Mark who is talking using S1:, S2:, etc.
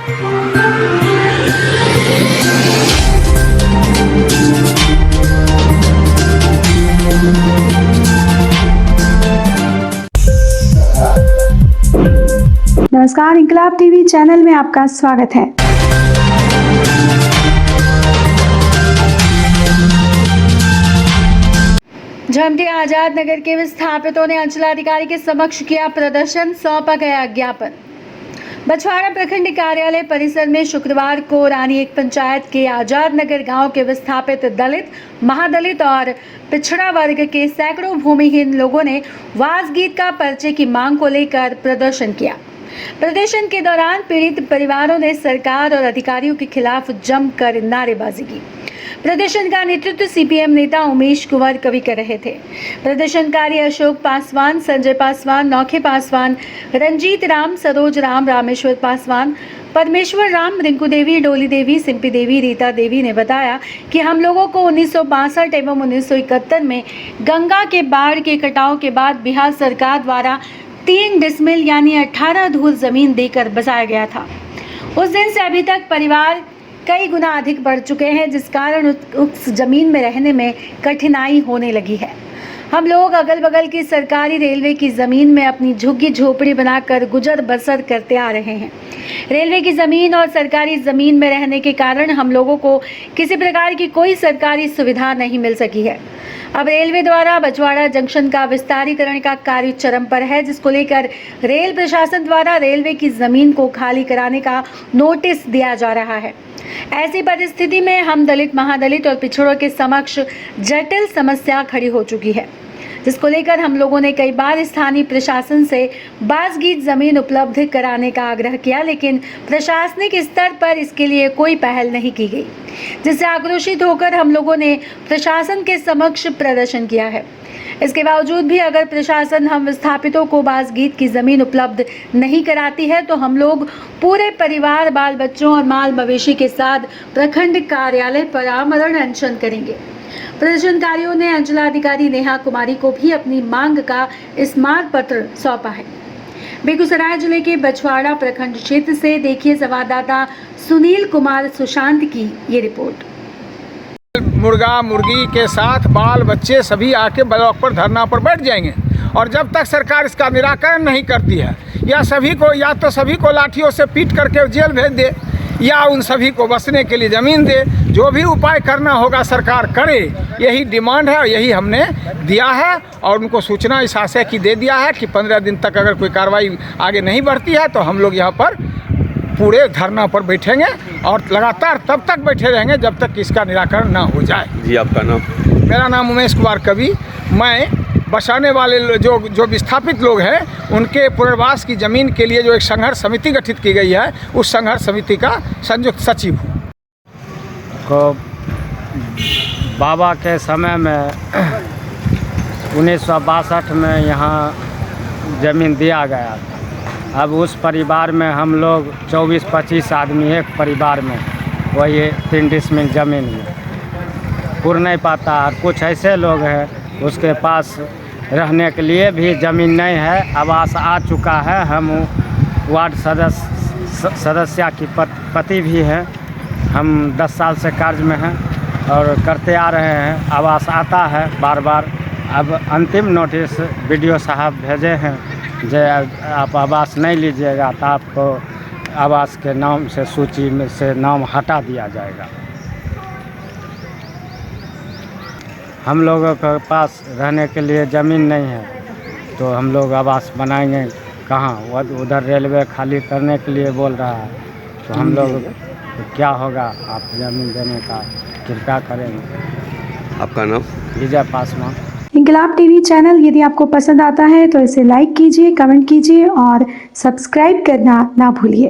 S1: नमस्कार, इंकलाब TV channel में आपका स्वागत है। झमटी आजाद नगर के विस्थापितों ने अंचलाधिकारी के समक्ष किया प्रदर्शन, सौंपा गया ज्ञापन। बछवाड़ा प्रखंड कार्यालय परिसर में शुक्रवार को रानी एक पंचायत के आजाद नगर गांव के विस्थापित दलित, महादलित और पिछड़ा वर्ग के सैकड़ों भूमिहीन लोगों ने वास गीत का पर्चे की मांग को लेकर प्रदर्शन किया। प्रदर्शन के दौरान पीड़ित परिवारों ने सरकार और अधिकारियों के खिलाफ जमकर नारेबाजी की। प्रदर्शन का नेतृत्व सीपीएम नेता उमेश कुंवर कवि कर रहे थे। प्रदर्शनकारी अशोक पासवान, संजय पासवान, नौखे पासवान, रंजीत राम, सरोज राम, रामेश्वर पासवान, परमेश्वर राम, रिंकू देवी, डोली देवी, सिंपी देवी, रीता देवी ने बताया कि हम लोगों को 1962 एवं 1971 में गंगा के बाढ़ के कटाव के बाद बिहार सरकार द्वारा 3 डिसमिल यानी 18 धूल जमीन देकर बसाया गया था। उस दिन से अभी तक परिवार कई गुना अधिक बढ़ चुके हैं, जिस कारण उस जमीन में रहने में कठिनाई होने लगी है। हम लोग अगल बगल की सरकारी रेलवे की ज़मीन में अपनी झुग्गी झोपड़ी बनाकर गुजर बसर करते आ रहे हैं। रेलवे की ज़मीन और सरकारी ज़मीन में रहने के कारण हम लोगों को किसी प्रकार की कोई सरकारी सुविधा नहीं मिल सकी है। अब रेलवे द्वारा बछवाड़ा जंक्शन का विस्तारीकरण का कार्य चरम पर है, जिसको लेकर रेल प्रशासन द्वारा रेलवे की ज़मीन को खाली कराने का नोटिस दिया जा रहा है। ऐसी परिस्थिति में हम दलित, महादलित और पिछड़ों के समक्ष जटिल समस्या खड़ी हो चुकी है, जिसको लेकर हम लोगों ने कई बार स्थानीय प्रशासन से बासगीत जमीन उपलब्ध कराने का आग्रह किया, लेकिन प्रशासनिक स्तर पर इसके लिए कोई पहल नहीं की गई, जिससे आक्रोशित होकर हम लोगों ने प्रशासन के समक्ष प्रदर्शन किया है। इसके बावजूद भी अगर प्रशासन हम विस्थापितों को बासगीत की ज़मीन उपलब्ध नहीं कराती है तो हम लोग पूरे परिवार, बाल बच्चों और माल मवेशी के साथ प्रखंड कार्यालय पर आमरण अनशन करेंगे। प्रदर्शनकारियों ने अंचलाधिकारी नेहा कुमारी को भी अपनी मांग का स्मारक पत्र सौंपा है। बेगूसराय जिले के बछवाड़ा प्रखंड क्षेत्र से देखिए संवाददाता सुनील कुमार सुशांत की ये रिपोर्ट।
S2: मुर्गा मुर्गी के साथ बाल बच्चे सभी आके ब्लॉक पर धरना पर बैठ जाएंगे, और जब तक सरकार इसका निराकरण नहीं करती है या तो सभी को लाठियों से पीट करके जेल भेज दे या उन सभी को बसने के लिए ज़मीन दे, जो भी उपाय करना होगा सरकार करे। यही डिमांड है और यही हमने दिया है, और उनको सूचना इस आशय की दे दिया है कि 15 दिन तक अगर कोई कार्रवाई आगे नहीं बढ़ती है तो हम लोग यहाँ पर पूरे धरना पर बैठेंगे और लगातार तब तक बैठे रहेंगे जब तक इसका निराकरण ना हो जाए।
S3: जी, आपका नाम?
S2: मेरा नाम उमेश कुमार कवि। मैं बसाने वाले जो विस्थापित लोग हैं उनके पुनर्वास की ज़मीन के लिए जो एक संघर्ष समिति गठित की गई है, उस संघर्ष समिति का संयुक्त सचिव हूँ।
S4: को बाबा के समय में 1962 में यहाँ ज़मीन दिया गया। अब उस परिवार में हम लोग 24-25 आदमी एक परिवार में वही 3 डिसमिल ज़मीन में पूर नहीं पाता। और कुछ ऐसे लोग हैं उसके पास रहने के लिए भी ज़मीन नहीं है, आवास आ चुका है। हम वार्ड सदस्य की पति भी हैं। हम 10 साल से कार्य में हैं और करते आ रहे हैं। आवास आता है बार बार। अब अंतिम नोटिस बीडीओ साहब भेजे हैं, जो आप आवास नहीं लीजिएगा तो आपको आवास के नाम से सूची में से नाम हटा दिया जाएगा। हम लोगों के पास रहने के लिए ज़मीन नहीं है तो हम लोग आवास बनाएंगे कहाँ? उधर रेलवे खाली करने के लिए बोल रहा है, तो हम लोग क्या होगा? आप ज़मीन देने का कृपया करेंगे।
S3: आपका नाम?
S4: विजय पासवान।
S1: इंकलाब टीवी चैनल यदि आपको पसंद आता है तो इसे लाइक कीजिए, कमेंट कीजिए और सब्सक्राइब करना ना भूलिए।